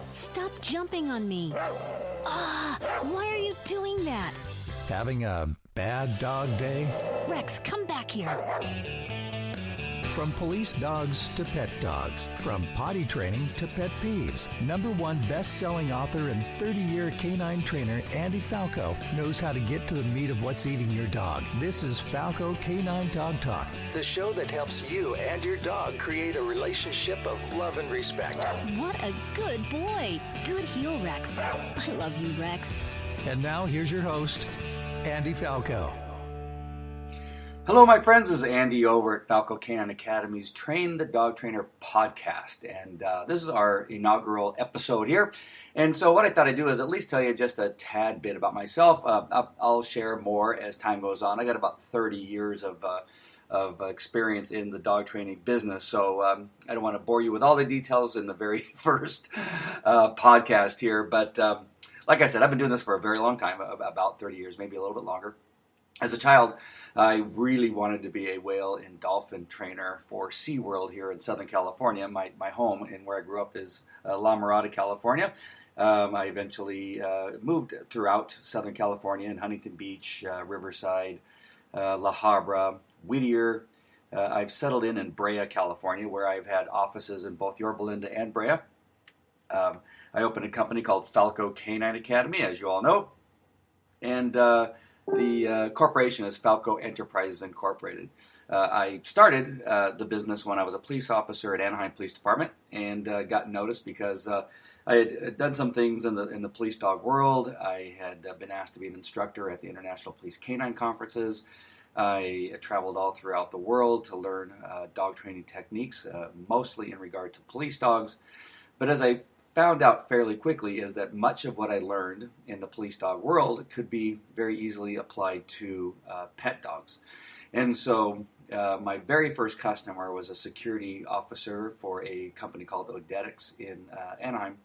Stop jumping on me. Why are you doing that? Having a bad dog day? Rex, come back here. From police dogs to pet dogs, from potty training to pet peeves, #1 best-selling author and 30-year canine trainer Andy Falco knows how to get to the meat of what's eating your dog. This is Falco Canine Dog Talk, the show that helps you and your dog create a relationship of love and respect. What a good boy. Good heel, Rex. I love you, Rex. And now here's your host, Andy Falco. Hello, my friends. This is Andy over at Falco Canine Academy's Train the Dog Trainer podcast. And this is our inaugural episode here. And so what I thought I'd do is at least tell you just a tad bit about myself. I'll share more as time goes on. I got about 30 years of experience in the dog training business. So I don't want to bore you with all the details in the very first podcast here. But like I said, I've been doing this for a very long time, about 30 years, maybe a little bit longer. As a child, I really wanted to be a whale and dolphin trainer for SeaWorld here in Southern California. My home and where I grew up is La Mirada, California. I eventually moved throughout Southern California in Huntington Beach, Riverside, La Habra, Whittier. I've settled in Brea, California, where I've had offices in both Yorba Linda and Brea. I opened a company called Falco Canine Academy, as you all know. And the corporation is Falco Enterprises Incorporated. I started the business when I was a police officer at Anaheim Police Department, and got noticed because I had done some things in the police dog world. I had been asked to be an instructor at the International Police Canine Conferences. I traveled all throughout the world to learn dog training techniques, mostly in regard to police dogs. But as I found out fairly quickly is that much of what I learned in the police dog world could be very easily applied to pet dogs. And so my very first customer was a security officer for a company called Odetics in Anaheim.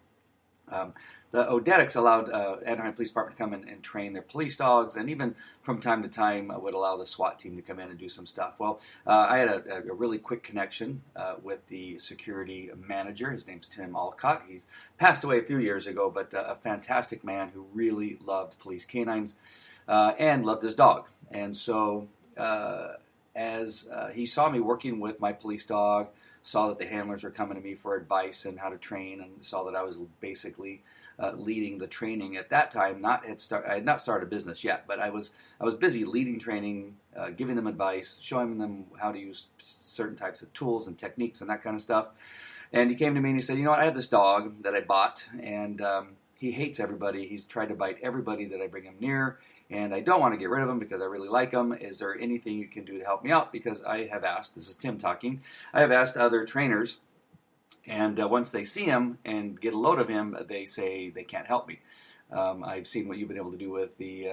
The Odetics allowed Anaheim Police Department to come in and train their police dogs, and even from time to time would allow the SWAT team to come in and do some stuff. Well, I had a really quick connection with the security manager. His name's Tim Alcott. He's passed away a few years ago, but a fantastic man who really loved police canines and loved his dog. And so as he saw me working with my police dog, saw that the handlers were coming to me for advice and how to train, and saw that I was basically leading the training at that time. I had not started a business yet, but I was busy leading training, giving them advice, showing them how to use certain types of tools and techniques and that kind of stuff. And he came to me and he said, "You know what? I have this dog that I bought, and he hates everybody. He's tried to bite everybody that I bring him near, and I don't want to get rid of him because I really like him. Is there anything you can do to help me out?" Because I have asked, this is Tim talking, I have asked other trainers, and once they see him and get a load of him, they say they can't help me. I've seen what you've been able to do with the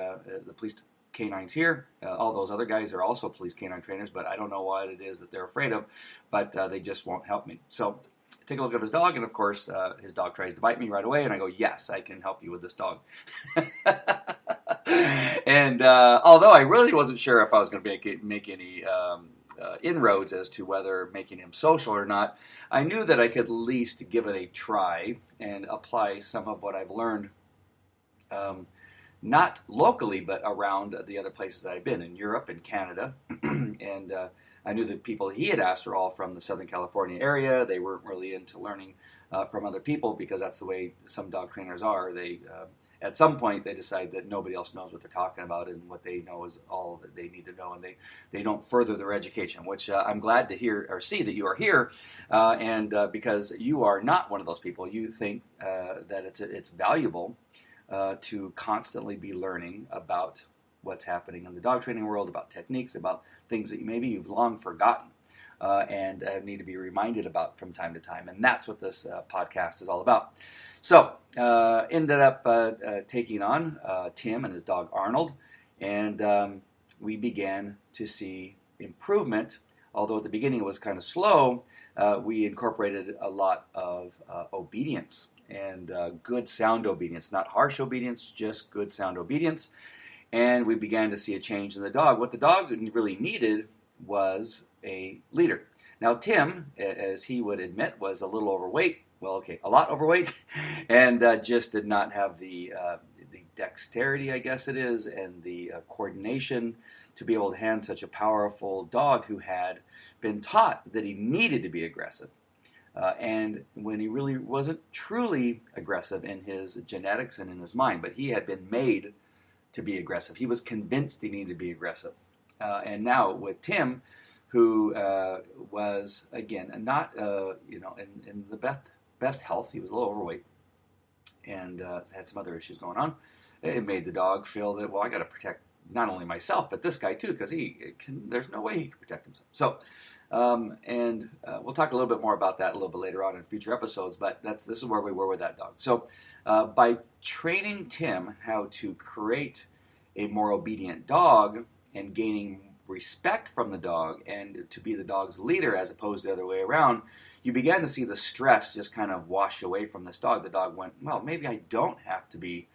police canines here. All those other guys are also police canine trainers, but I don't know what it is that they're afraid of, but they just won't help me. So take a look at his dog, and of course, his dog tries to bite me right away, and I go, "Yes, I can help you with this dog." And although I really wasn't sure if I was going to make any inroads as to whether making him social or not, I knew that I could at least give it a try and apply some of what I've learned, not locally, but around the other places that I've been, in Europe and Canada. And I knew the people he had asked were all from the Southern California area. They weren't really into learning from other people, because that's the way some dog trainers are. They at some point, they decide that nobody else knows what they're talking about, and what they know is all that they need to know, and they don't further their education, which I'm glad to hear or see that you are here, and because you are not one of those people. You think that it's valuable to constantly be learning about what's happening in the dog training world, about techniques, about things that maybe you've long forgotten, and need to be reminded about from time to time. And that's what this podcast is all about. So, ended up taking on Tim and his dog Arnold, and we began to see improvement. Although at the beginning it was kind of slow, we incorporated a lot of obedience, and good sound obedience, not harsh obedience, just good sound obedience. And we began to see a change in the dog. What the dog really needed was a leader. Now, Tim, as he would admit, was a little overweight. Well, okay, a lot overweight, and just did not have the dexterity, I guess it is, and the coordination to be able to hand such a powerful dog who had been taught that he needed to be aggressive. And when he really wasn't truly aggressive in his genetics and in his mind, but he had been made to be aggressive. He was convinced he needed to be aggressive. And now with Tim, who was, again, not, in the best health, he was a little overweight and had some other issues going on. It made the dog feel that, well, I got to protect not only myself, but this guy too, because there's no way he can protect himself. So, we'll talk a little bit more about that a little bit later on in future episodes, but this is where we were with that dog. So, by training Tim how to create a more obedient dog and gaining respect from the dog and to be the dog's leader as opposed to the other way around, you began to see the stress just kind of wash away from this dog. The dog went, well, maybe I don't have to be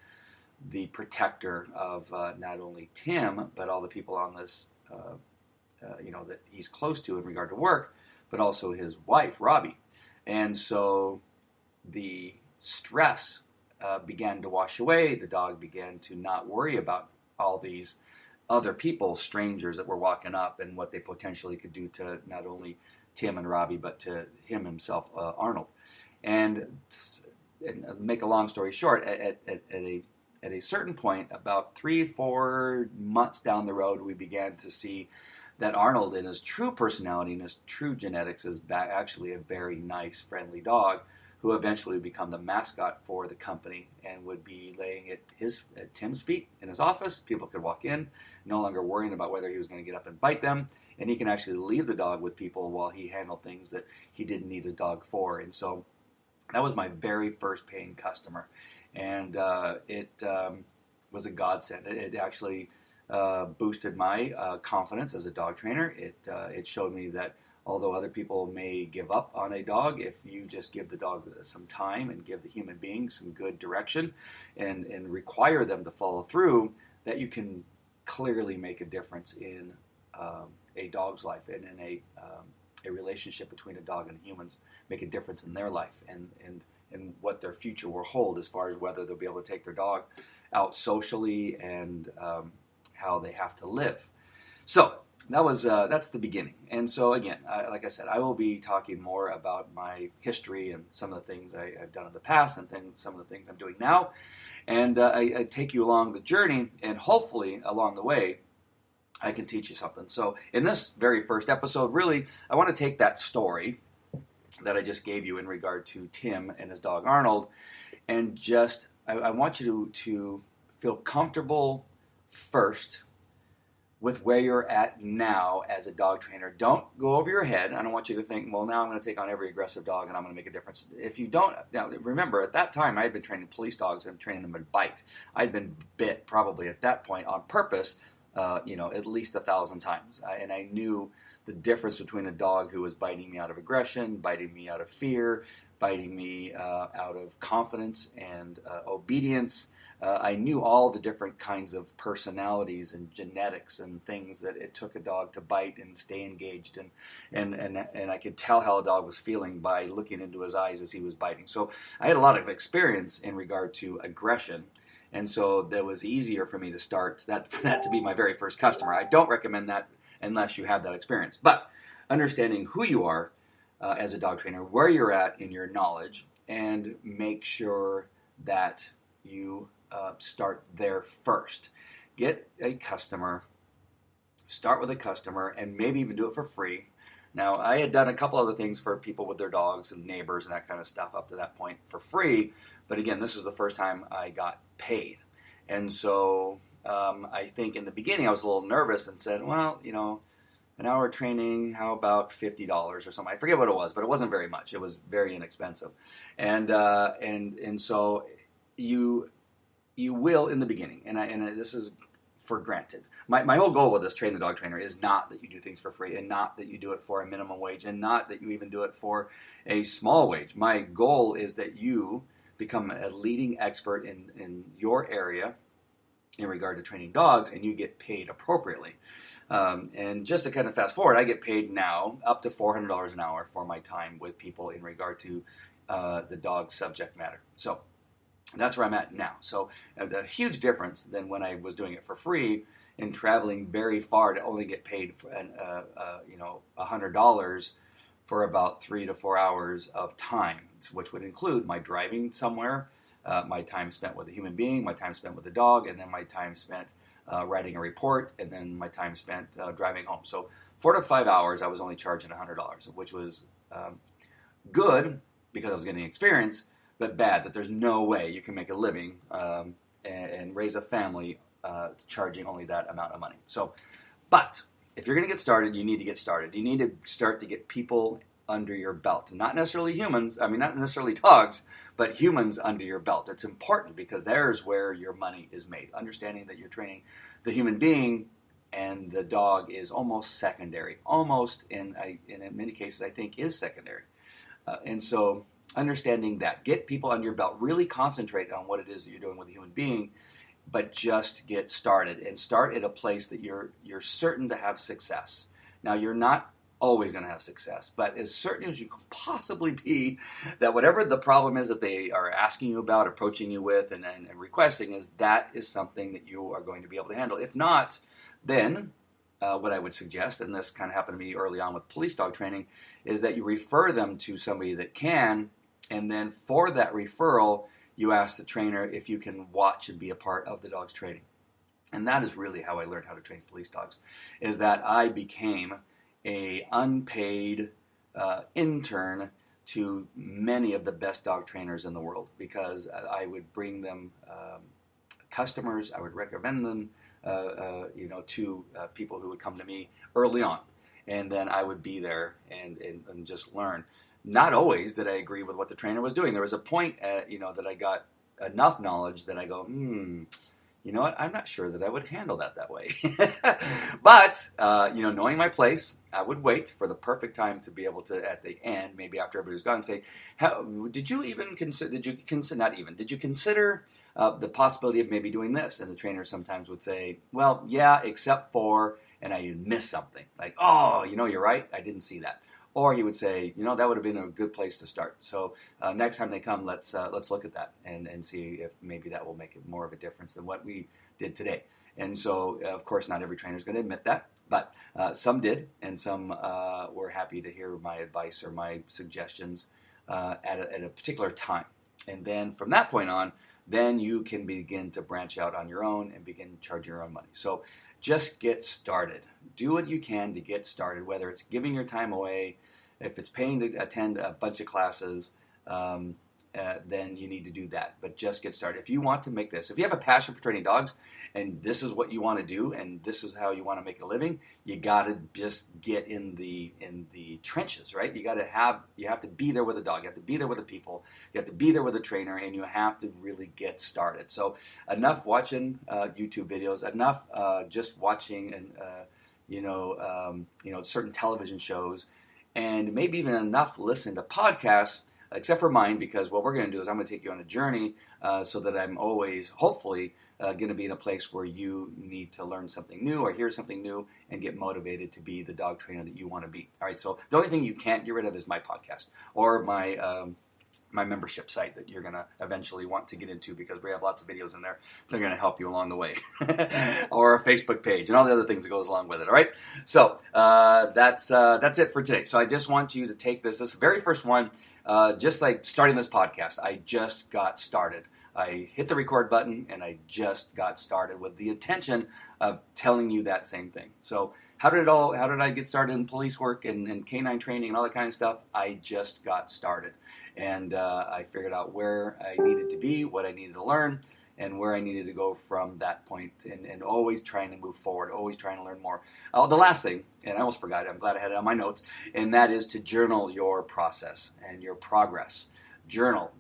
the protector of not only Tim, but all the people on this, that he's close to in regard to work, but also his wife, Robbie. And so the stress began to wash away. The dog began to not worry about all these other people, strangers that were walking up and what they potentially could do to not only Tim and Robbie, but to him himself, Arnold. And make a long story short, at a certain point, about 3-4 months down the road, we began to see that Arnold, in his true personality and his true genetics, is actually a very nice, friendly dog who eventually would become the mascot for the company and would be laying at Tim's feet in his office. People could walk in, no longer worrying about whether he was going to get up and bite them, and he can actually leave the dog with people while he handled things that he didn't need his dog for. And so that was my very first paying customer, and it was a godsend. It actually boosted my confidence as a dog trainer. It showed me that although other people may give up on a dog, if you just give the dog some time and give the human being some good direction and require them to follow through, that you can clearly make a difference in a dog's life and in a relationship between a dog and humans, make a difference in their life and what their future will hold as far as whether they'll be able to take their dog out socially and how they have to live. So that's the beginning. And so again, like I said, I will be talking more about my history and some of the things I've done in the past and some of the things I'm doing now. And I take you along the journey, and hopefully along the way, I can teach you something. So in this very first episode, really, I want to take that story that I just gave you in regard to Tim and his dog Arnold, and just I want you to feel comfortable first with where you're at now as a dog trainer. Don't go over your head. I don't want you to think, well, now I'm going to take on every aggressive dog and I'm going to make a difference. If you don't, now remember, at that time, I had been training police dogs and training them to bite. I'd been bit probably at that point on purpose, at least 1,000 times. And I knew the difference between a dog who was biting me out of aggression, biting me out of fear, biting me out of confidence and obedience. I knew all the different kinds of personalities and genetics and things that it took a dog to bite and stay engaged, and I could tell how a dog was feeling by looking into his eyes as he was biting. So I had a lot of experience in regard to aggression, and so that was easier for me to start that to be my very first customer. I don't recommend that unless you have that experience, but understanding who you are as a dog trainer, where you're at in your knowledge, and make sure that you start there first. Get a customer, start with a customer, and maybe even do it for free. Now, I had done a couple other things for people with their dogs and neighbors and that kind of stuff up to that point for free, but again, this is the first time I got paid. And so I think in the beginning I was a little nervous and said, well, an hour training, how about $50 or something? I forget what it was, but it wasn't very much. It was very inexpensive. And so you will in the beginning, and this is for granted. My whole goal with this Train the Dog Trainer is not that you do things for free, and not that you do it for a minimum wage, and not that you even do it for a small wage. My goal is that you become a leading expert in your area in regard to training dogs, and you get paid appropriately. And just to kind of fast forward, I get paid now up to $400 an hour for my time with people in regard to the dog subject matter. So that's where I'm at now. So it's a huge difference than when I was doing it for free and traveling very far to only get paid for, $100 for about 3 to 4 hours of time, which would include my driving somewhere, my time spent with a human being, my time spent with a dog, and then my time spent writing a report, and then my time spent driving home. So 4 to 5 hours, I was only charging $100, which was good because I was getting experience, but bad that there's no way you can make a living and raise a family charging only that amount of money. So, but if you're going to get started, you need to get started. You need to start to get people under your belt. Not necessarily humans, not necessarily dogs, but humans under your belt. It's important because there's where your money is made. Understanding that you're training the human being and the dog is almost secondary. Almost, in many cases, I think, is secondary. And so understanding that. Get people under your belt. Really concentrate on what it is that you're doing with a human being, but just get started and start at a place that you're certain to have success. Now, you're not always going to have success, but as certain as you can possibly be that whatever the problem is that they are asking you about, approaching you with, and requesting is something that you are going to be able to handle. If not, then what I would suggest, and this kind of happened to me early on with police dog training, is that you refer them to somebody that can, and then for that referral, you ask the trainer if you can watch and be a part of the dog's training. And that is really how I learned how to train police dogs, is that I became a unpaid intern to many of the best dog trainers in the world, because I would bring them customers, I would recommend them to people who would come to me early on, and then I would be there and just learn. Not always did I agree with what the trainer was doing. There was a point, that I got enough knowledge that I go, you know what? I'm not sure that I would handle that way. But, knowing my place, I would wait for the perfect time to be able to, at the end, maybe after everybody was gone, say, did you consider the possibility of maybe doing this? And the trainer sometimes would say, well, yeah, except for, and I miss something. Like, oh, you're right. I didn't see that. Or he would say, that would have been a good place to start. So next time they come, let's look at that and see if maybe that will make it more of a difference than what we did today. And so, of course, not every trainer is going to admit that, but some did, and some were happy to hear my advice or my suggestions at a particular time. And then from that point on, then you can begin to branch out on your own and begin charging your own money. So just get started. Do what you can to get started, whether it's giving your time away, if it's paying to attend a bunch of classes, then you need to do that. But just get started. If you want to make this, if you have a passion for training dogs, and this is what you want to do, and this is how you want to make a living, you got to just get in the trenches, right? You have to be there with a dog. You have to be there with the people. You have to be there with a trainer, and you have to really get started. So enough watching YouTube videos, enough just watching and certain television shows, and maybe even enough listening to podcasts, except for mine, because what we're going to do is I'm going to take you on a journey so that I'm always, hopefully, going to be in a place where you need to learn something new or hear something new and get motivated to be the dog trainer that you want to be. All right, so the only thing you can't get rid of is my podcast or my membership site that you're going to eventually want to get into, because we have lots of videos in there that are going to help you along the way, or a Facebook page and all the other things that goes along with it. All right, so that's it for today. So I just want you to take this very first one, just like starting this podcast. I just got started. I hit the record button and I just got started with the intention of telling you that same thing. So how did I get started in police work and canine training and all that kind of stuff? I just got started. And I figured out where I needed to be, what I needed to learn, and where I needed to go from that point, and always trying to move forward, always trying to learn more. Oh, the last thing, and I almost forgot it, I'm glad I had it on my notes, and that is to journal your process and your progress. journal.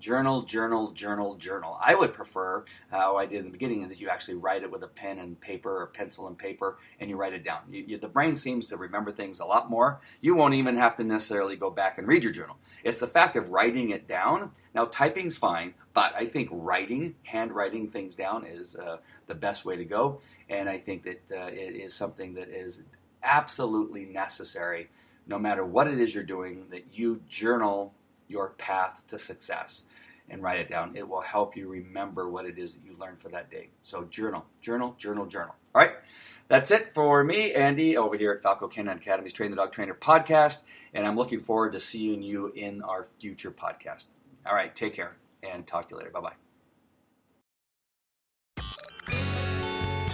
I would prefer how I did in the beginning, that you actually write it with a pen and paper or pencil and paper, and you write it down. The brain seems to remember things a lot more. You won't even have to necessarily go back and read your journal. It's the fact of writing it down. Now, typing's fine, but I think handwriting things down is the best way to go, and I think that it is something that is absolutely necessary, no matter what it is you're doing, that you journal your path to success and write it down. It will help you remember what it is that you learned for that day. So journal. All right, that's it for me, Andy, over here at Falco Canine Academy's Train the Dog Trainer podcast, and I'm looking forward to seeing you in our future podcast. All right, take care, and talk to you later. Bye-bye.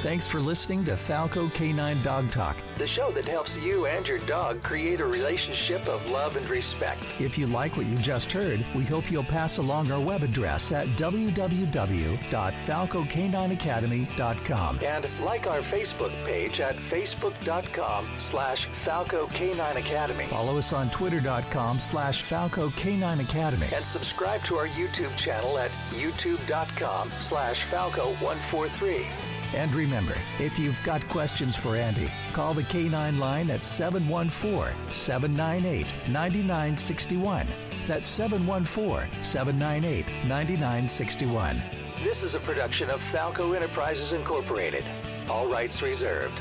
Thanks for listening to Falco Canine Dog Talk, the show that helps you and your dog create a relationship of love and respect. If you like what you just heard, we hope you'll pass along our web address at www.falcocanineacademy.com and like our Facebook page at facebook.com/Falco Canine Academy. Follow us on twitter.com/Falco Canine Academy and subscribe to our YouTube channel at youtube.com/Falco143. And remember, if you've got questions for Andy, call the K9 line at 714-798-9961. That's 714-798-9961. This is a production of Falco Enterprises Incorporated. All rights reserved.